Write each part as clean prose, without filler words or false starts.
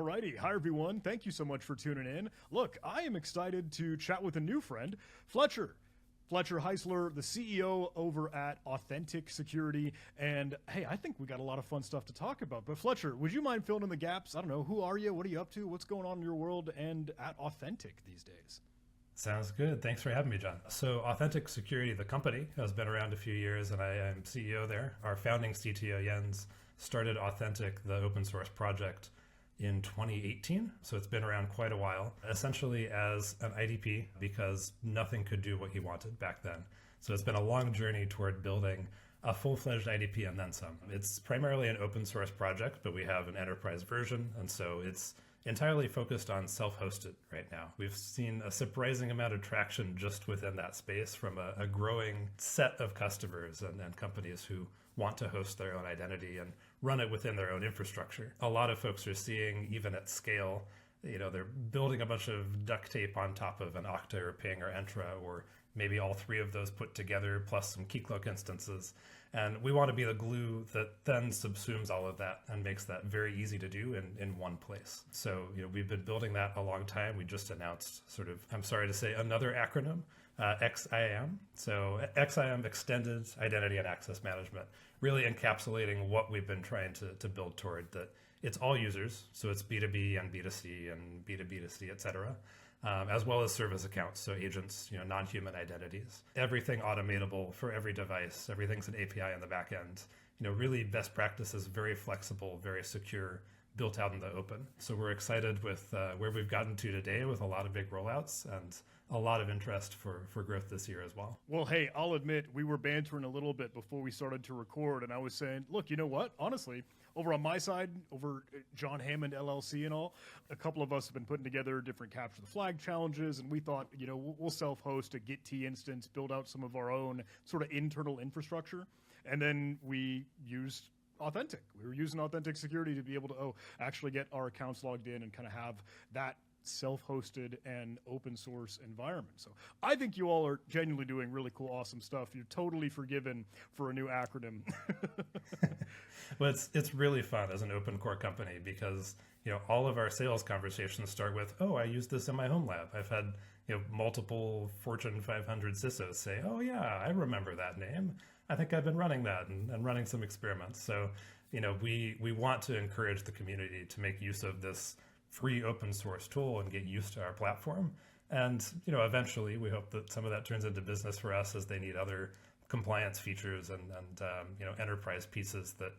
Alrighty, hi everyone. Thank you so much for tuning in. Look, I am excited to chat with a new friend, Fletcher. Fletcher Heisler, the CEO over at Authentik Security. And hey, I think we got a lot of fun stuff to talk about. But Fletcher, would you mind filling in the gaps? I don't know, who are you? What are you up to? What's going on in your world and at Authentik these days? Sounds good. Thanks for having me, John. So Authentik Security, the company, has been around a few years, and I am CEO there. Our founding CTO, Jens, started Authentik, the open source project, in 2018. So it's been around quite a while, essentially as an IDP because nothing could do what he wanted back then. So it's been a long journey toward building a full-fledged IDP and then some. It's primarily an open source project, but we have an enterprise version. And so it's entirely focused on self-hosted right now. We've seen a surprising amount of traction just within that space from a growing set of customers and companies who want to host their own identity and run it within their own infrastructure. A lot of folks are seeing, even at scale, they're building a bunch of duct tape on top of an Okta or Ping or Entra, or maybe all three of those put together, plus some Keycloak instances. And we want to be the glue that then subsumes all of that and makes that very easy to do in one place. So, we've been building that a long time. We just announced sort of, I'm sorry to say, another acronym, XIAM. So XIAM, Extended Identity and Access Management, really encapsulating what we've been trying to build toward, that it's all users. So it's B2B and B2C and B2B2C, et cetera. As well as service accounts, so agents, non-human identities. Everything automatable for every device. Everything's an API in the back end. Really best practices, very flexible, very secure, built out in the open. So we're excited with where we've gotten to today with a lot of big rollouts and a lot of interest for growth this year as well. Well, hey, I'll admit we were bantering a little bit before we started to record, and I was saying, look, you know what? Honestly, over on my side, over John Hammond LLC and all, a couple of us have been putting together different capture the flag challenges, and we thought, we'll self-host a Git T instance, build out some of our own sort of internal infrastructure, and then we used Authentik. We were using Authentik Security to be able to actually get our accounts logged in and kind of have that self-hosted and open source environment. So I think you all are genuinely doing really cool, awesome stuff. You're totally forgiven for a new acronym. Well, it's really fun as an open core company because all of our sales conversations start with, I use this in my home lab. I've had multiple Fortune 500 CISOs say, oh yeah, I remember that name. I think I've been running that and running some experiments. So we want to encourage the community to make use of this free open source tool and get used to our platform. And, eventually we hope that some of that turns into business for us as they need other compliance features and enterprise pieces that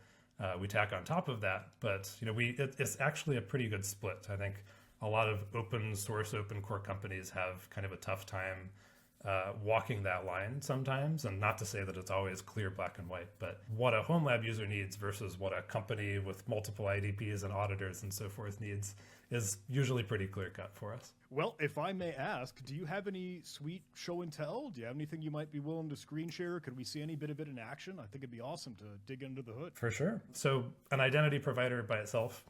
we tack on top of that. But, it's actually a pretty good split. I think a lot of open source, open core companies have kind of a tough time walking that line sometimes, and not to say that it's always clear black and white, but what a home lab user needs versus what a company with multiple IDPs and auditors and so forth needs is usually pretty clear cut for us. Well, if I may ask, do you have any sweet show and tell? Do you have anything you might be willing to screen share? Could we see any bit of it in action? I think it'd be awesome to dig under the hood. For sure. So an identity provider by itself,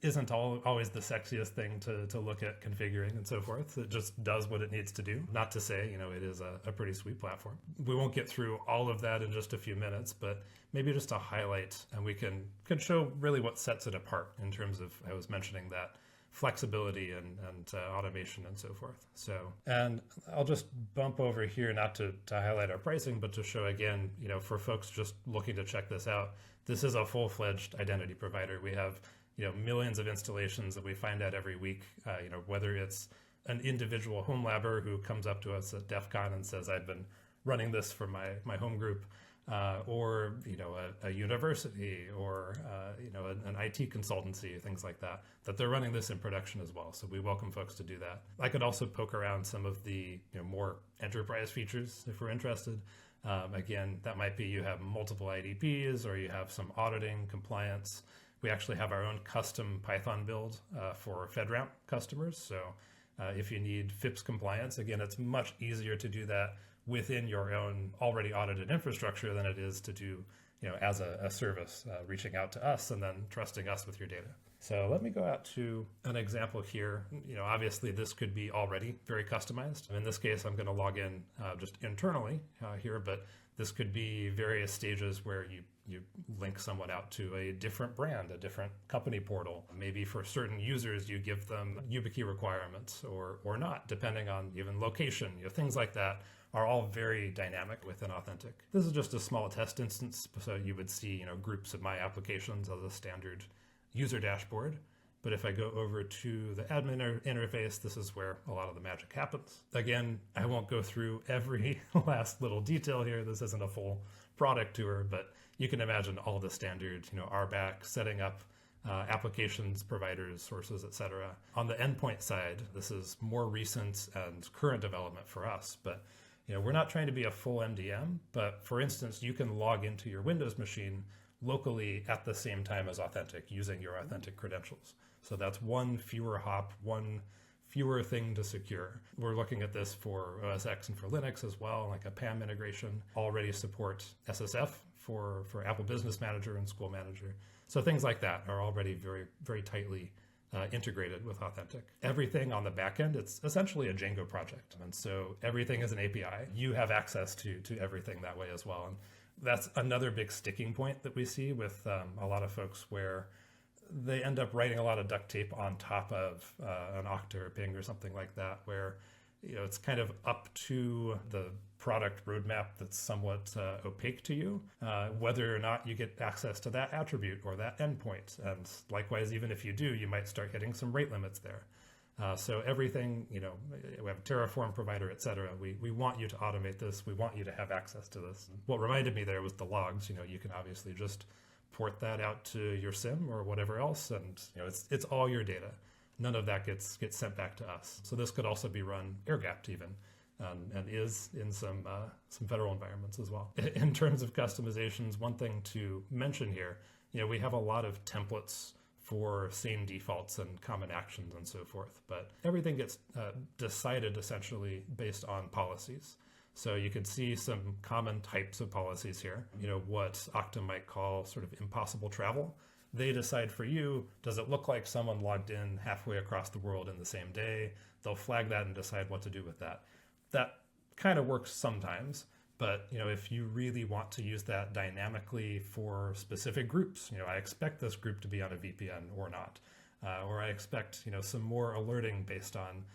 isn't always the sexiest thing to look at configuring and so forth. It just does what it needs to do. Not to say, it is a pretty sweet platform. We won't get through all of that in just a few minutes, but maybe just a highlight, and we can show really what sets it apart in terms of, I was mentioning that, flexibility and automation and so forth. So, and I'll just bump over here, not to highlight our pricing, but to show again, for folks just looking to check this out, this is a full-fledged identity provider. We have, millions of installations that we find out every week, whether it's an individual home labber who comes up to us at DEF CON and says, I've been running this for my home group, or a university, or an IT consultancy, things like that they're running this in production as well. So we welcome folks to do that. I could also poke around some of the more enterprise features if we're interested. Again, that might be you have multiple IDPs or you have some auditing, compliance. We actually have our own custom Python build for FedRAMP customers. So if you need FIPS compliance, again, it's much easier to do that within your own already audited infrastructure than it is to do, as a service, reaching out to us and then trusting us with your data. So let me go out to an example here. Obviously this could be already very customized. In this case, I'm going to log in just internally here, but this could be various stages where you link someone out to a different brand, a different company portal. Maybe for certain users, you give them YubiKey requirements or not, depending on even location. Things like that are all very dynamic within Authentik. This is just a small test instance, so you would see groups of my applications as a standard user dashboard. But if I go over to the admin interface, this is where a lot of the magic happens. Again, I won't go through every last little detail here. This isn't a full product tour, but you can imagine all the standard, RBAC, setting up applications, providers, sources, etc. On the endpoint side, this is more recent and current development for us, but we're not trying to be a full MDM, but for instance, you can log into your Windows machine locally at the same time as Authentik using your Authentik credentials. So that's one fewer hop, one fewer thing to secure. We're looking at this for OS X and for Linux as well, like a PAM integration. Already support SSF for Apple Business Manager and School Manager. So things like that are already very, very tightly integrated with Authentik. Everything on the back end, it's essentially a Django project. And so everything is an API. You have access to everything that way as well. And that's another big sticking point that we see with a lot of folks where they end up writing a lot of duct tape on top of an Okta or Ping or something like that, where it's kind of up to the product roadmap that's somewhat opaque to you, whether or not you get access to that attribute or that endpoint. And likewise, even if you do, you might start hitting some rate limits there. So everything, we have a Terraform provider, et cetera. We want you to automate this. We want you to have access to this. What reminded me there was the logs. You can obviously just port that out to your SIM or whatever else, and it's all your data. None of that gets sent back to us. So this could also be run air-gapped even, and is in some federal environments as well. In terms of customizations, one thing to mention here, we have a lot of templates for same defaults and common actions and so forth, but everything gets decided essentially based on policies. So you can see some common types of policies here, what Okta might call sort of impossible travel. They decide for you, does it look like someone logged in halfway across the world in the same day? They'll flag that and decide what to do with that. That kind of works sometimes, but if you really want to use that dynamically for specific groups, I expect this group to be on a VPN or not, or I expect some more alerting based on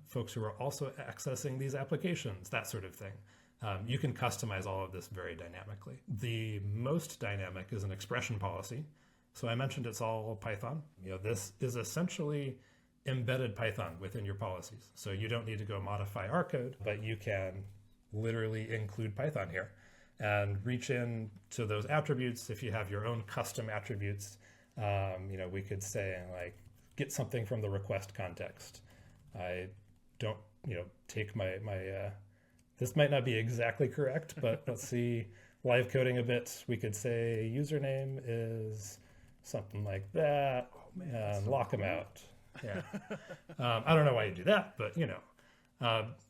folks who are also accessing these applications, that sort of thing. You can customize all of this very dynamically. The most dynamic is an expression policy. So I mentioned it's all Python. This is essentially embedded Python within your policies. So you don't need to go modify our code, but you can literally include Python here and reach in to those attributes. If you have your own custom attributes, we could say like, get something from the request context. I don't, take my this might not be exactly correct, but let's see, live coding a bit. We could say username is something like that, and lock them out. Yeah. I don't know why you do that, but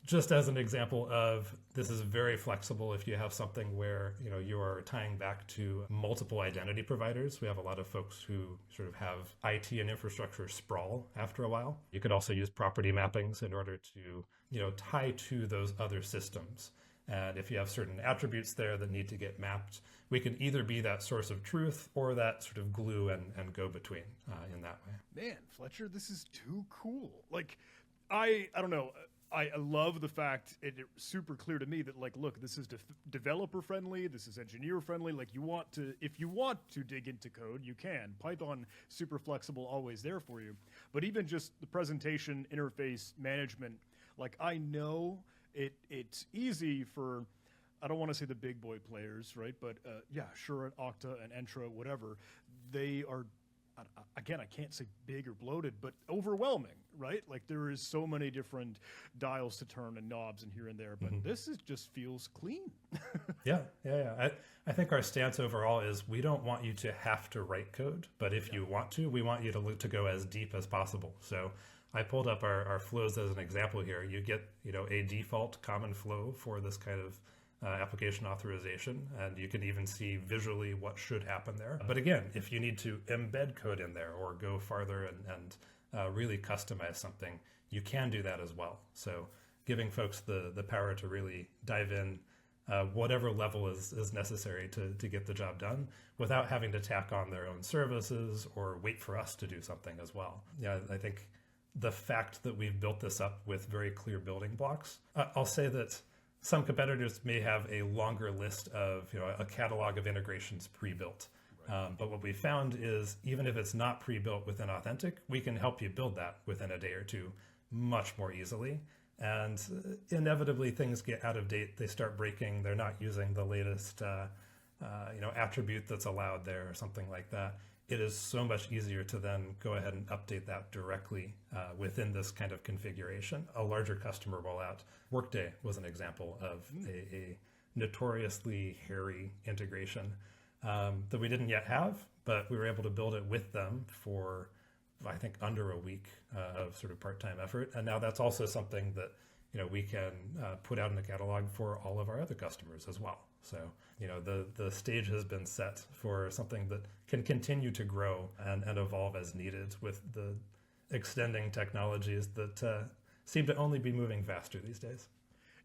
just as an example of this is very flexible if you have something where you are tying back to multiple identity providers. We have a lot of folks who sort of have IT and infrastructure sprawl after a while. You could also use property mappings in order to tie to those other systems. And if you have certain attributes there that need to get mapped, we can either be that source of truth or that sort of glue and go between in that way. Man, Fletcher, this is too cool. Like, I don't know. I love the fact it's super clear to me that, like, look, this is developer friendly. This is engineer friendly. Like, if you want to dig into code, you can. Python, super flexible, always there for you. But even just the presentation, interface, management, like, I know it's easy for, I don't want to say the big boy players, right? But yeah, sure, Okta and Entra, whatever, they are, again, I can't say big or bloated, but overwhelming, right? Like, there is so many different dials to turn and knobs and here and there, but this just feels clean. Yeah. I think our stance overall is we don't want you to have to write code, but if you want to, we want you to go as deep as possible. So I pulled up our flows as an example here. You get, a default common flow for this kind of application authorization, and you can even see visually what should happen there. But again, if you need to embed code in there or go farther and really customize something, you can do that as well. So giving folks the power to really dive in whatever level is necessary to get the job done without having to tack on their own services or wait for us to do something as well. Yeah, I think the fact that we've built this up with very clear building blocks, I'll say that some competitors may have a longer list of, a catalog of integrations pre-built. Right. But what we found is even if it's not pre-built within Authentik, we can help you build that within a day or two much more easily. And inevitably things get out of date. They start breaking. They're not using the latest, attribute that's allowed there or something like that. It is so much easier to then go ahead and update that directly within this kind of configuration. A larger customer rollout, Workday was an example of a notoriously hairy integration that we didn't yet have, but we were able to build it with them for, I think, under a week of sort of part-time effort. And now that's also something that we can put out in the catalog for all of our other customers as well. So, the stage has been set for something that can continue to grow and evolve as needed with the extending technologies that seem to only be moving faster these days.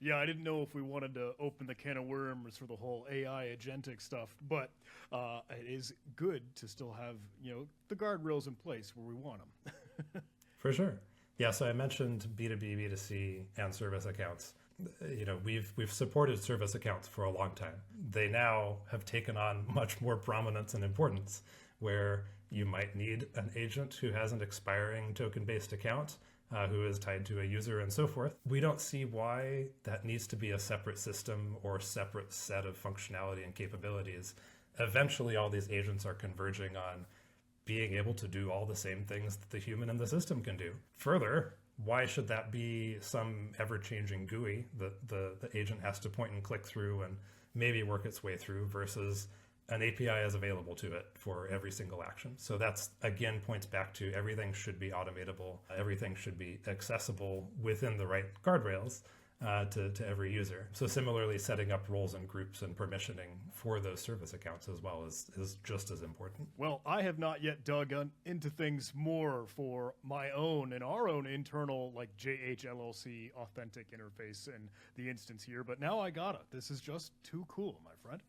Yeah, I didn't know if we wanted to open the can of worms for the whole AI agentic stuff, but it is good to still have, the guardrails in place where we want them. For sure. Yeah, so I mentioned B2B, B2C, and service accounts. We've supported service accounts for a long time. They now have taken on much more prominence and importance, where you might need an agent who has an expiring token-based account, who is tied to a user and so forth. We don't see why that needs to be a separate system or separate set of functionality and capabilities. Eventually, all these agents are converging on being able to do all the same things that the human in the system can do. Further, why should that be some ever-changing GUI that the agent has to point and click through and maybe work its way through versus an API is available to it for every single action? So that's, again, points back to everything should be automatable. Everything should be accessible within the right guardrails to every user. So similarly, setting up roles and groups and permissioning for those service accounts as well is just as important. Well, I have not yet dug into things more for my own and our own internal JHLLC Authentik interface and the instance here, but now I got it. This is just too cool, my friend.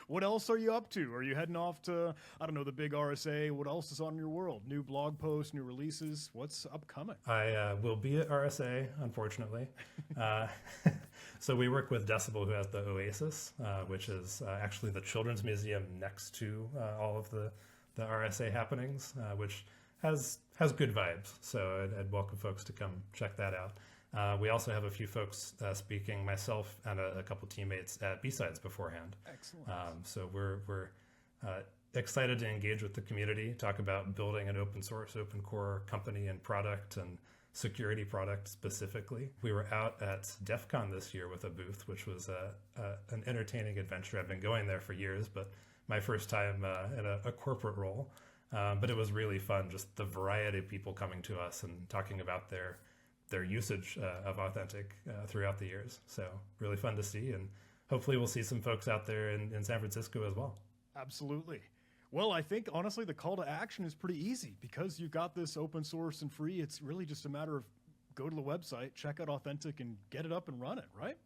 What else are you up to? Are you heading off to, the big RSA? What else is on your world? New blog posts, new releases? What's upcoming? I will be at RSA, unfortunately. So we work with Decibel, who has the Oasis, which is actually the children's museum next to all of the RSA happenings, which has good vibes. So I'd welcome folks to come check that out. We also have a few folks speaking, myself and a couple teammates at B-Sides beforehand. Excellent. So we're excited to engage with the community, talk about building an open source, open core company and product and security product specifically. We were out at DEF CON this year with a booth, which was an entertaining adventure. I've been going there for years, but my first time in a corporate role. But it was really fun, just the variety of people coming to us and talking about their usage of Authentik throughout the years. So really fun to see, and hopefully we'll see some folks out there in San Francisco as well. Absolutely. Well, I think, honestly, the call to action is pretty easy because you've got this open source and free. It's really just a matter of go to the website, check out Authentik, and get it up and run it, right?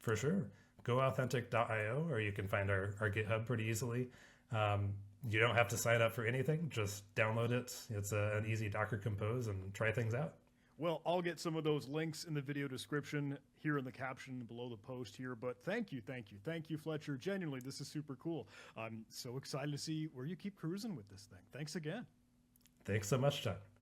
For sure. Go authentik.io, or you can find our GitHub pretty easily. You don't have to sign up for anything. Just download it. It's an easy Docker compose and try things out. Well, I'll get some of those links in the video description here in the caption below the post here. But thank you, Fletcher. Genuinely, this is super cool. I'm so excited to see where you keep cruising with this thing. Thanks again. Thanks so much, John.